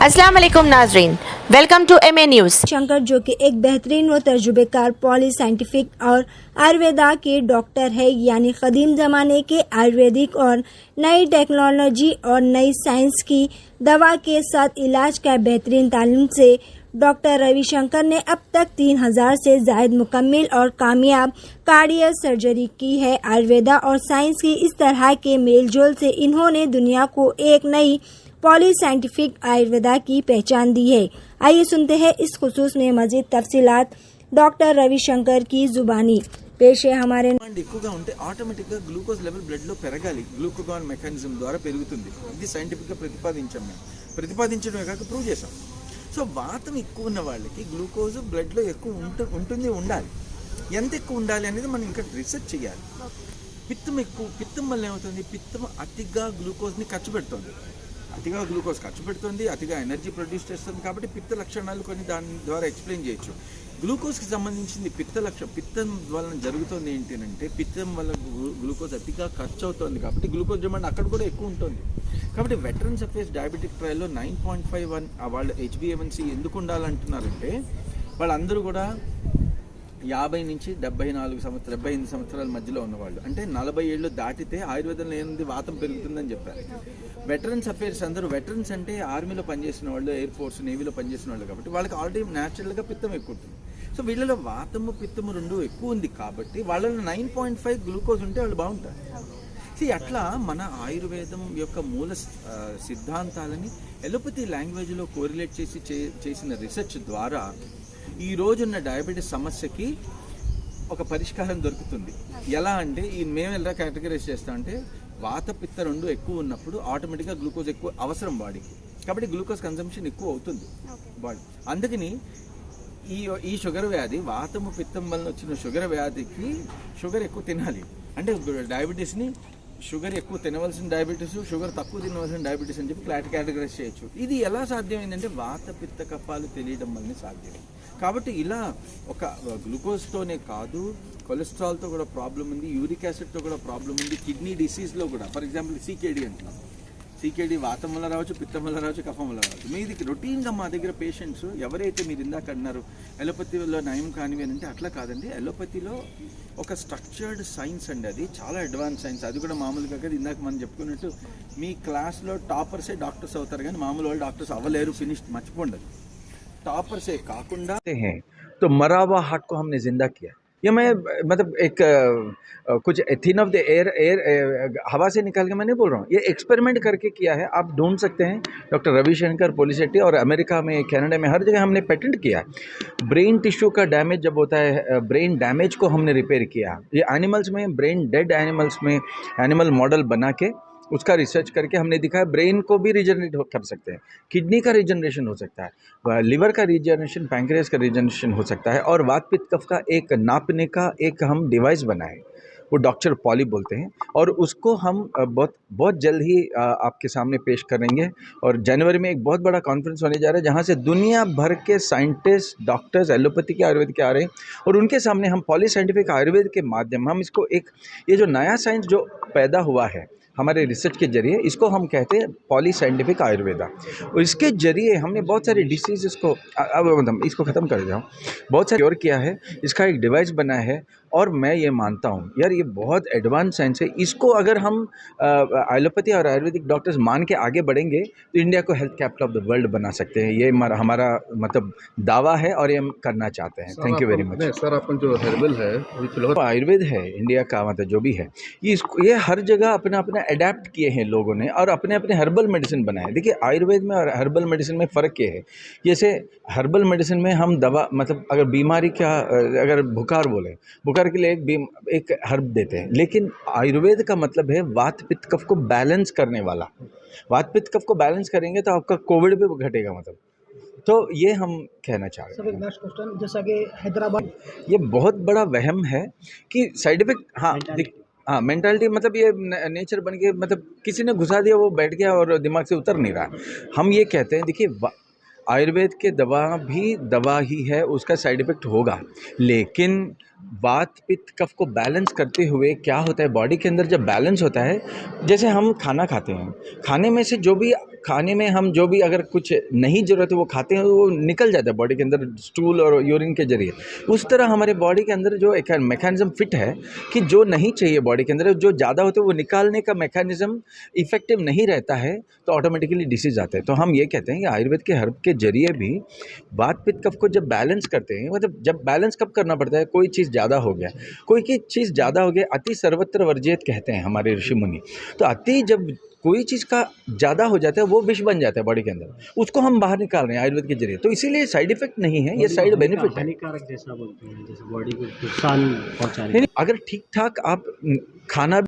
अस्सलाम वालेकुम नाजरीन, welcome to MA news. Shankar जो कि एक बेहतरीन व तजुर्बेकार पॉली साइंटिफिक और आयुर्वेदा के डॉक्टर है, यानी कदीम ज़माने के आयुर्वेदिक और नई टेक्नोलॉजी और नई साइंस की दवा के साथ इलाज का बेहतरीन तालीम से डॉक्टर रविशंकर ने अब तक 3000 से ज़ायद मुकम्मल और कामयाब कार्डियक सर्जरी की है। आयुर्वेदा और साइंस की इस तरह के मेलजोल से इन्होंने दुनिया को एक नई पॉली साइंटिफिक आयुर्वेदा की पहचान दी है। आइए सुनते हैं इस खुसूस में मजीद तफसीलात डॉक्टर रविशंकर की जुबानी। पेश है हमारे ఎక్కువగా ఉంటే ఆటోమేటిక్గా గ్లూకోజ్ లెవెల్ బ్లడ్లో పెరగాలి. గ్లూకోగాన్ మెకానిజం ద్వారా పెరుగుతుంది. ఇది సైంటిఫిక్గా ప్రతిపాదించడమే కాక ప్రూవ్ చేసాం. సో వాతం ఎక్కువ ఉన్న వాళ్ళకి గ్లూకోజ్ బ్లడ్లో ఎక్కువ ఉండాలి. ఎంత ఎక్కువ ఉండాలి అనేది మనం ఇంకా రీసెర్చ్ చేయాలి. పిత్తం వల్ల ఏమవుతుంది, పిత్తం అతిగా గ్లూకోజ్ని ఖర్చు పెడుతుంది. అతిగా ఎనర్జీ ప్రొడ్యూస్ చేస్తుంది. కాబట్టి పిత్త లక్షణాలు కొన్ని దాని ద్వారా ఎక్స్ప్లెయిన్ చేయొచ్చు. గ్లూకోజ్కి సంబంధించింది పిత్తం వలన జరుగుతుంది ఏంటి అంటే, పిత్తం వల్ల గ్లూకోజ్ అతిగా ఖర్చు అవుతుంది. కాబట్టి గ్లూకోజ్ డిమాండ్ అక్కడ కూడా ఎక్కువ ఉంటుంది. కాబట్టి వెటరన్స్ అఫేర్స్ డయాబెటిక్ ట్రయల్లో 9.51 వాళ్ళు HbA1c ఎందుకు ఉండాలంటున్నారంటే, వాళ్ళందరూ కూడా 50 నుంచి 75 సంవత్సరాల మధ్యలో ఉన్నవాళ్ళు, అంటే 40 ఏళ్ళు దాటితే ఆయుర్వేదంలో ఏంది వాతం పెరుగుతుందని చెప్పారు. వెటరన్స్ అఫేర్స్ అందరూ, వెటరన్స్ అంటే ఆర్మీలో పనిచేసిన వాళ్ళు, ఎయిర్ ఫోర్స్, నేవీలో పనిచేసిన వాళ్ళు, కాబట్టి వాళ్ళకి ఆల్రెడీ న్యాచురల్గా పిత్తం ఎక్కువ ఉంటుంది. సో వీళ్ళలో వాతము పిత్తము రెండు ఎక్కువ ఉంది కాబట్టి వాళ్ళలో 9.5 గ్లూకోజ్ ఉంటే వాళ్ళు బాగుంటారు. అట్లా మన ఆయుర్వేదం యొక్క మూల సిద్ధాంతాలని ఎలోపతి లాంగ్వేజ్లో కోరిలేట్ చేసిన రీసెర్చ్ ద్వారా ఈ రోజున్న డయాబెటీస్ సమస్యకి ఒక పరిష్కారం దొరుకుతుంది. ఎలా అంటే, మేము ఎలా కేటగరైజ్ చేస్తామంటే, వాత పిత్త రెండు ఎక్కువ ఉన్నప్పుడు ఆటోమేటిక్గా గ్లూకోజ్ ఎక్కువ అవసరం బాడీకి. కాబట్టి గ్లూకోజ్ కన్సంప్షన్ ఎక్కువ అవుతుంది బాడీ. అందుకని ఈ షుగర్ వ్యాధి, వాతము పిత్తం వలన వచ్చిన షుగర్ వ్యాధికి షుగర్ ఎక్కువ తినాలి. అంటే డయాబెటీస్ని షుగర్ ఎక్కువ తినవలసిన డయాబెటీస్, షుగర్ తక్కువ తినవలసిన డయాబెటీస్ అని చెప్పి కేటగరైజ్ చేయొచ్చు. ఇది ఎలా సాధ్యమైందంటే, వాత పిత్త కఫాలు తెలియడం వల్లనే సాధ్యం. కాబట్టి ఇలా ఒక గ్లూకోజ్తోనే కాదు, కొలెస్ట్రాల్తో కూడా ప్రాబ్లం ఉంది, యూరిక్ యాసిడ్తో కూడా ప్రాబ్లం ఉంది, కిడ్నీ డిసీజ్లో కూడా. ఫర్ ఎగ్జాంపుల్ CKD అంటున్నాం. CKD వాతం వల్ల రావచ్చు, పిత్తం వల్ల రావచ్చు, కఫం వల్ల రావచ్చు. మీది రొటీన్గా మా దగ్గర పేషెంట్స్ ఎవరైతే మీరు ఇందాక అన్నారు ఎలోపతిలో నయం కానివి అని అంటే, అట్లా కాదండి. ఎలోపతిలో ఒక స్ట్రక్చర్డ్ సైన్స్ అండి, అది చాలా అడ్వాన్స్ సైన్స్. అది కూడా మామూలుగా కదా, ఇందాక మనం చెప్పుకున్నట్టు మీ క్లాస్లో టాపర్సే డాక్టర్స్ అవుతారు, కానీ మామూలు వాళ్ళు డాక్టర్స్ అవ్వలేరు. ఫినిష్డ్ మర్చిపోండి. टॉपर से काकुंडा हैं तो मरा हुआ हार्ट को हमने जिंदा किया. ये मैं मतलब एक कुछ थिन ऑफ द एयर हवा से निकाल के मैं नहीं बोल रहा हूँ, ये एक्सपेरिमेंट करके किया है. आप ढूंढ सकते हैं डॉक्टर रविशंकर पोलिसेट्टी, और अमेरिका में, कनाडा में, हर जगह हमने पेटेंट किया है. ब्रेन टिश्यू का डैमेज जब होता है, ब्रेन डैमेज को हमने रिपेयर किया. ये एनिमल्स में, ब्रेन डेड एनिमल्स में एनिमल मॉडल बना के उसका रिसर्च करके हमने दिखाया ब्रेन को भी रिजनरेट कर सकते हैं, किडनी का रिजनरेशन हो सकता है, लिवर का रिजनरेशन, पैंक्रियास का रिजनरेशन हो सकता है. और वात पित्त कफ का एक नापने का एक हम डिवाइस बनाए, वो डॉक्टर पॉली बोलते हैं, और उसको हम बहुत जल्द ही आपके सामने पेश करेंगे. और जनवरी में एक बहुत बड़ा कॉन्फ्रेंस होने जा रहा है, जहाँ से दुनिया भर के साइंटिस्ट, डॉक्टर्स, एलोपैथी के, आयुर्वेद के आ रहे हैं, और उनके सामने हम पॉली साइंटिफिक आयुर्वेद के माध्यम, हम इसको एक, ये जो नया साइंस जो पैदा हुआ है हमारे रिसर्च के जरिए, इसको हम कहते हैं पॉली साइंटिफिक आयुर्वेदा. और इसके जरिए हमने बहुत सारी डिसीज़ को, अब मतलब इसको ख़त्म कर जाऊँ, बहुत सारी क्योर किया है, इसका एक डिवाइस बनाया है. और मैं ये मानता हूँ यार, ये बहुत एडवांस साइंस है. इसको अगर हम एलोपैथी और आयुर्वेदिक डॉक्टर्स मान के आगे बढ़ेंगे तो इंडिया को health capital of the world बना सकते हैं. ये हमारा मतलब दावा है, और ये हम करना चाहते हैं. Thank you very much. Sir, अपन जो हर्बल है, आयुर्वेद है इंडिया का, मतलब जो भी है, ये हर जगह अपना अपना अडेप्ट किए हैं लोगों ने, और अपने अपने हर्बल मेडिसिन बनाए. देखिए, आयुर्वेद में और हर्बल मेडिसिन में फ़र्क ये है, जैसे हर्बल मेडिसिन में हम दवा, मतलब अगर बीमारी का, अगर बुखार बोले, बुखार के लिए एक हर्ब देते हैं, लेकिन आयुर्वेद का मतलब है वात पित्त कफ को बैलेंस करने वाला. वात पित्त कफ को बैलेंस करेंगे तो आपका कोविड भी घटेगा, मतलब. तो ये हम कहना चाह रहे हैं. नेक्स्ट क्वेश्चन, जैसा कि हैदराबाद, ये बहुत बड़ा वहम है कि साइड इफेक्ट, हाँ मेंटालिटी, मतलब ये नेचर बन के, मतलब किसी ने घुसा दिया, वो बैठ गया और दिमाग से उतर नहीं रहा. हम ये कहते हैं, देखिए आयुर्वेद के दवा भी दवा ही है, उसका साइड इफ़ेक्ट होगा, लेकिन वात पित्त कफ को बैलेंस करते हुए क्या होता है, बॉडी के अंदर जब बैलेंस होता है, जैसे हम खाना खाते हैं, खाने में से जो भी खाने में हम जो भी अगर कुछ नहीं ज़रूरत है वो खाते हैं वो निकल जाता है बॉडी के अंदर स्टूल और यूरिन के जरिए। उस तरह हमारे बॉडी के अंदर जो एक मैकेनिज़्म फिट है कि जो नहीं चाहिए बॉडी के अंदर, जो ज़्यादा होते हैं वो निकालने का मैकेनिज़्म इफ़ेक्टिव नहीं रहता है, तो ऑटोमेटिकली डिसीज़ आते हैं। तो हम ये कहते हैं कि आयुर्वेद के हर्ब के जरिए भी वात पित्त कफ को जब बैलेंस करते हैं, मतलब जब बैलेंस कब करना पड़ता है, कोई चीज़ ज़्यादा हो गया, कोई की चीज़ ज़्यादा हो गया, अति सर्वत्र वर्जित कहते हैं हमारे ऋषि मुनि। तो अति जब कोई चीज़ का ज़्यादा हो जाता है वो विष बन जाता है बॉडी के अंदर, उसको हम बाहर निकाल रहे हैं आयुर्वेद के जरिए। तो इसीलिए साइड इफेक्ट नहीं है, ये साइड बेनिफिट है। हानिकारक जैसा बोलते हैं, जैसे बॉडी को नुकसान पहुंचाने। नहीं, अगर ठीक ठाक आप खाना